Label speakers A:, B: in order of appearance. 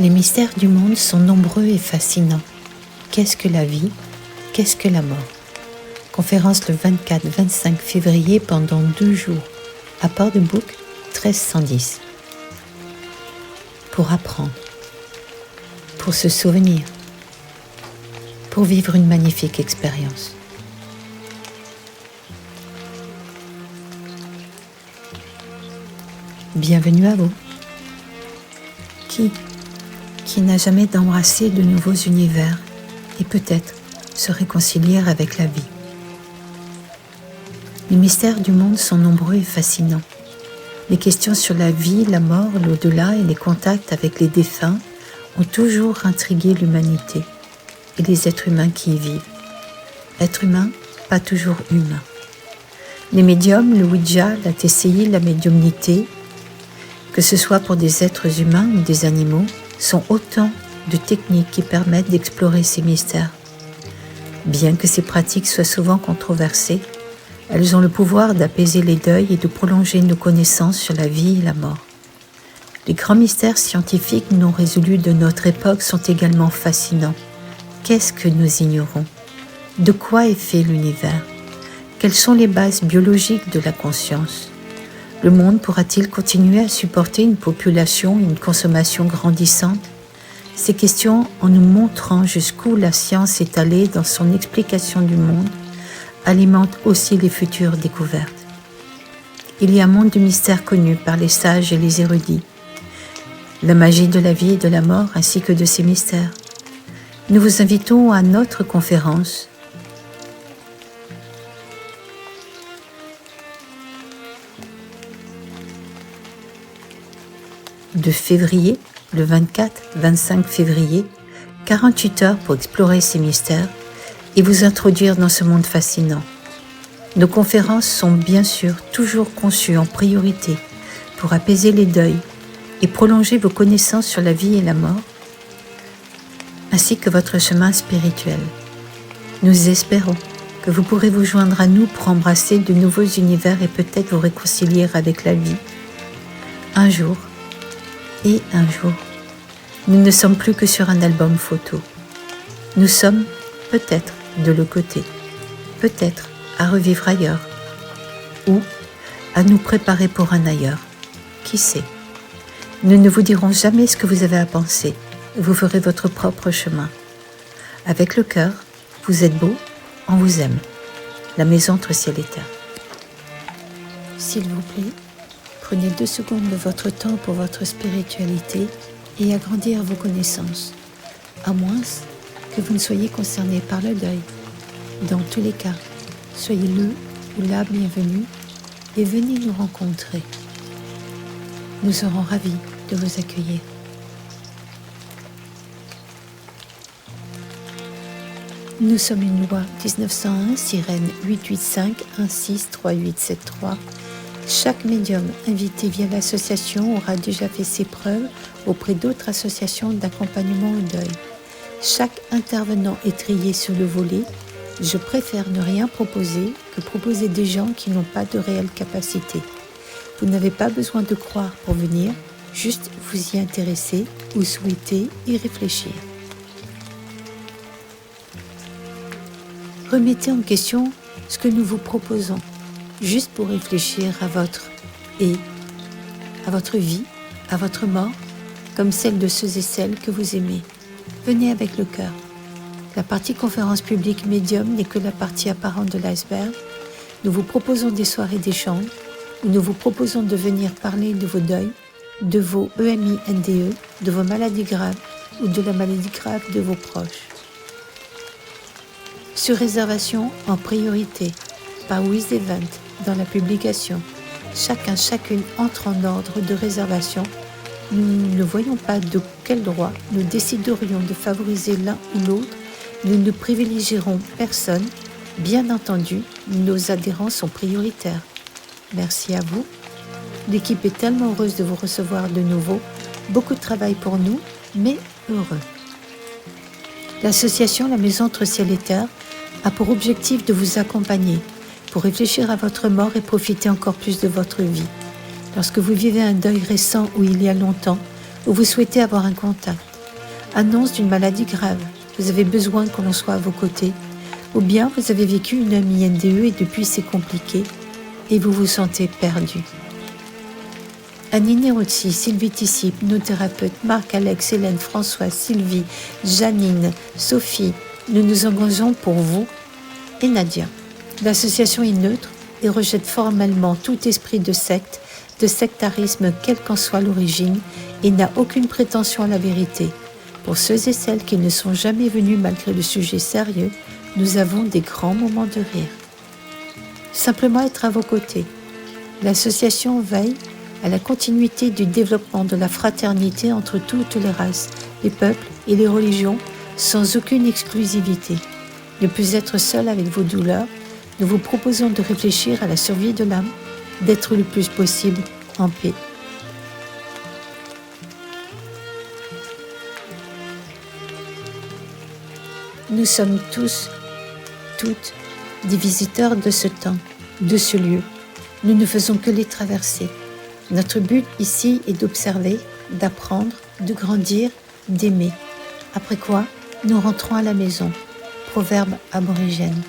A: Les mystères du monde sont nombreux et fascinants. Qu'est-ce que la vie? Qu'est-ce que la mort? Conférence le 24-25 février pendant 2 jours. Apport de Book 1310. Pour apprendre, pour se souvenir, pour vivre une magnifique expérience. Bienvenue à vous. Qui n'a jamais embrassé de nouveaux univers et peut-être se réconcilier avec la vie. Les mystères du monde sont nombreux et fascinants. Les questions sur la vie, la mort, l'au-delà et les contacts avec les défunts ont toujours intrigué l'humanité et les êtres humains qui y vivent. Être humain, pas toujours humain. Les médiums, le Ouija, la TCI, la médiumnité, que ce soit pour des êtres humains ou des animaux, sont autant de techniques qui permettent d'explorer ces mystères. Bien que ces pratiques soient souvent controversées, elles ont le pouvoir d'apaiser les deuils et de prolonger nos connaissances sur la vie et la mort. Les grands mystères scientifiques non résolus de notre époque sont également fascinants. Qu'est-ce que nous ignorons? De quoi est fait l'univers? Quelles sont les bases biologiques de la conscience? Le monde pourra-t-il continuer à supporter une population et une consommation grandissante? Ces questions, en nous montrant jusqu'où la science est allée dans son explication du monde, alimentent aussi les futures découvertes. Il y a un monde de mystères connu par les sages et les érudits, la magie de la vie et de la mort ainsi que de ses mystères. Nous vous invitons à notre conférence de février, le 24-25 février, 48 heures pour explorer ces mystères et vous introduire dans ce monde fascinant. Nos conférences sont bien sûr toujours conçues en priorité pour apaiser les deuils et prolonger vos connaissances sur la vie et la mort, ainsi que votre chemin spirituel. Nous espérons que vous pourrez vous joindre à nous pour embrasser de nouveaux univers et peut-être vous réconcilier avec la vie. Un jour, nous ne sommes plus que sur un album photo. Nous sommes peut-être de l'autre côté, peut-être à revivre ailleurs, ou à nous préparer pour un ailleurs. Qui sait? Nous ne vous dirons jamais ce que vous avez à penser. Vous ferez votre propre chemin. Avec le cœur, vous êtes beau, on vous aime. La maison entre ciel et terre. S'il vous plaît, prenez 2 secondes de votre temps pour votre spiritualité et agrandir vos connaissances, à moins que vous ne soyez concerné par le deuil. Dans tous les cas, soyez le ou la bienvenue et venez nous rencontrer. Nous serons ravis de vous accueillir. Nous sommes une loi 1901, sirène 885-163873. Chaque médium invité via l'association aura déjà fait ses preuves auprès d'autres associations d'accompagnement au deuil. Chaque intervenant est trié sur le volet. Je préfère ne rien proposer que proposer des gens qui n'ont pas de réelle capacité. Vous n'avez pas besoin de croire pour venir, juste vous y intéresser ou souhaiter y réfléchir. Remettez en question ce que nous vous proposons, juste pour réfléchir à votre vie, à votre mort, comme celle de ceux et celles que vous aimez. Venez avec le cœur. La partie conférence publique médium n'est que la partie apparente de l'iceberg. Nous vous proposons des soirées d'échange où nous vous proposons de venir parler de vos deuils, de vos EMI-NDE, de vos maladies graves ou de la maladie grave de vos proches. Sur réservation en priorité par WizEvent dans la publication. Chacune entre en ordre de réservation. Nous ne voyons pas de quel droit nous déciderions de favoriser l'un ou l'autre. Nous ne privilégierons personne. Bien entendu, nos adhérents sont prioritaires. Merci à vous. L'équipe est tellement heureuse de vous recevoir de nouveau. Beaucoup de travail pour nous, mais heureux. L'association La Maison entre ciel et terre a pour objectif de vous accompagner pour réfléchir à votre mort et profiter encore plus de votre vie. Lorsque vous vivez un deuil récent ou il y a longtemps, ou vous souhaitez avoir un contact, annonce d'une maladie grave. Vous avez besoin que l'on soit à vos côtés. Ou bien vous avez vécu une MINDE et depuis c'est compliqué et vous vous sentez perdu. Annie Nerozzi, Sylvie Tissier, hypnothérapeute, Marc, Alex, Hélène, François, Sylvie, Janine, Sophie, nous nous engageons pour vous et Nadia. L'association est neutre et rejette formellement tout esprit de secte, de sectarisme quelle qu'en soit l'origine et n'a aucune prétention à la vérité. Pour ceux et celles qui ne sont jamais venus malgré le sujet sérieux, nous avons des grands moments de rire. Simplement être à vos côtés. L'association veille à la continuité du développement de la fraternité entre toutes les races, les peuples et les religions, sans aucune exclusivité. Ne plus être seul avec vos douleurs, nous vous proposons de réfléchir à la survie de l'âme, d'être le plus possible en paix. Nous sommes tous, toutes, des visiteurs de ce temps, de ce lieu. Nous ne faisons que les traverser. Notre but ici est d'observer, d'apprendre, de grandir, d'aimer. Après quoi, nous rentrons à la maison. Proverbe aborigène.